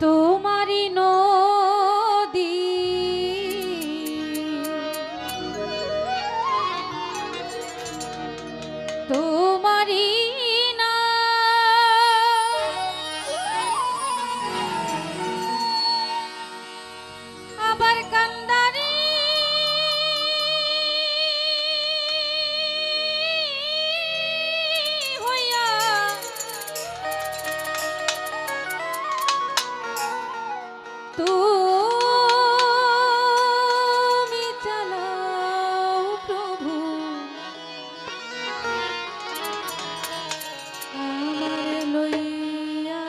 তোমারি নদী তোমারি না আবার কান্দারি হইয়া তুমি চালাও প্রভু আমার লইয়া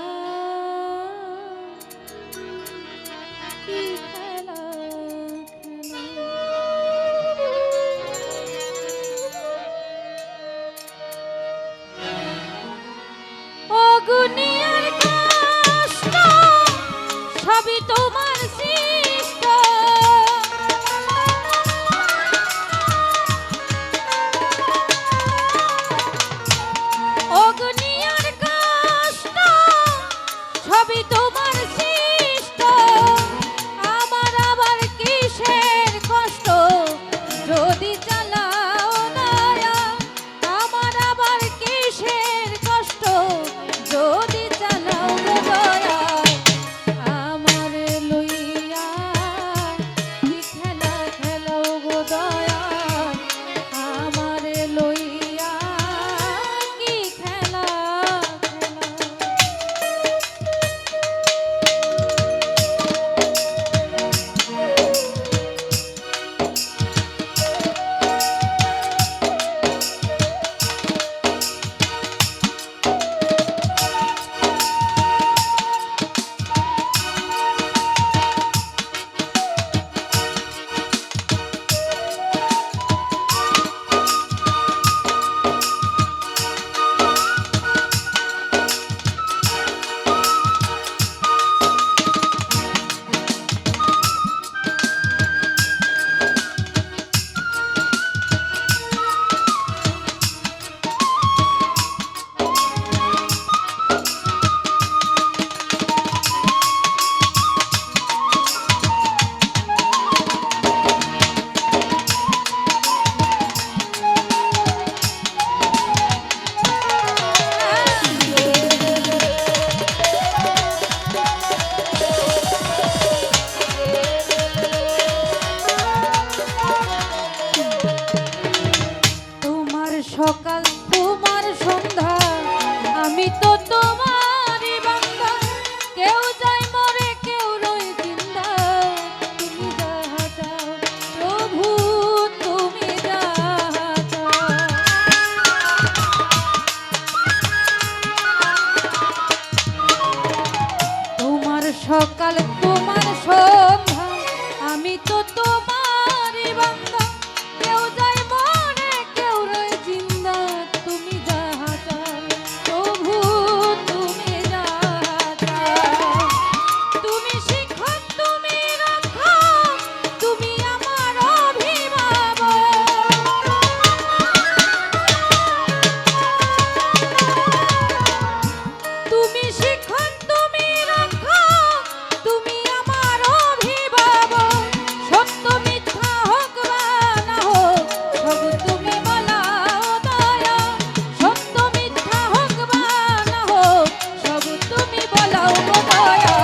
কি খেলা অগুনিয়ার কষ্ট সবই তোমার সৃষ্ট অগুনিয়ার কষ্ট সবই তোমার সৃষ্ট আমার আবার কিসের কষ্ট যদি চালাও দয়া আমার আবার কিসের কষ্ট যদি চালাও দয়া আমার লইয়া কি খেলা খেলাও গো দয়া আমার লইয়া কি খেলা সকাল তোমার সন্ধ্যা আমি তো তোমারই বান্দা কেউ যায় মরে কেউ রই জিন্দা তুমি যাহা চাও প্রভু তুমি যাহা চাও তোমার সকাল তোমার সন্ধ্যা আমি তো তোমারই বান্দা কেউ যায় মরে কেউ রই জিন্দা তুমি যাহা চাও প্রভু তুমি যাহা চাও তুমি শিক্ষক তুমি রক্ষক তুমি আমার অভিভাবক তুমি শিক্ষক তুমি রক্ষক তুমি আমার অভিভাবক সত্য মিথ্যা হোক বা না হোক সব তুমি বলাও দয়া সত্য মিথ্যা হোক বা না হোক সব তুমি বলাও গো দয়া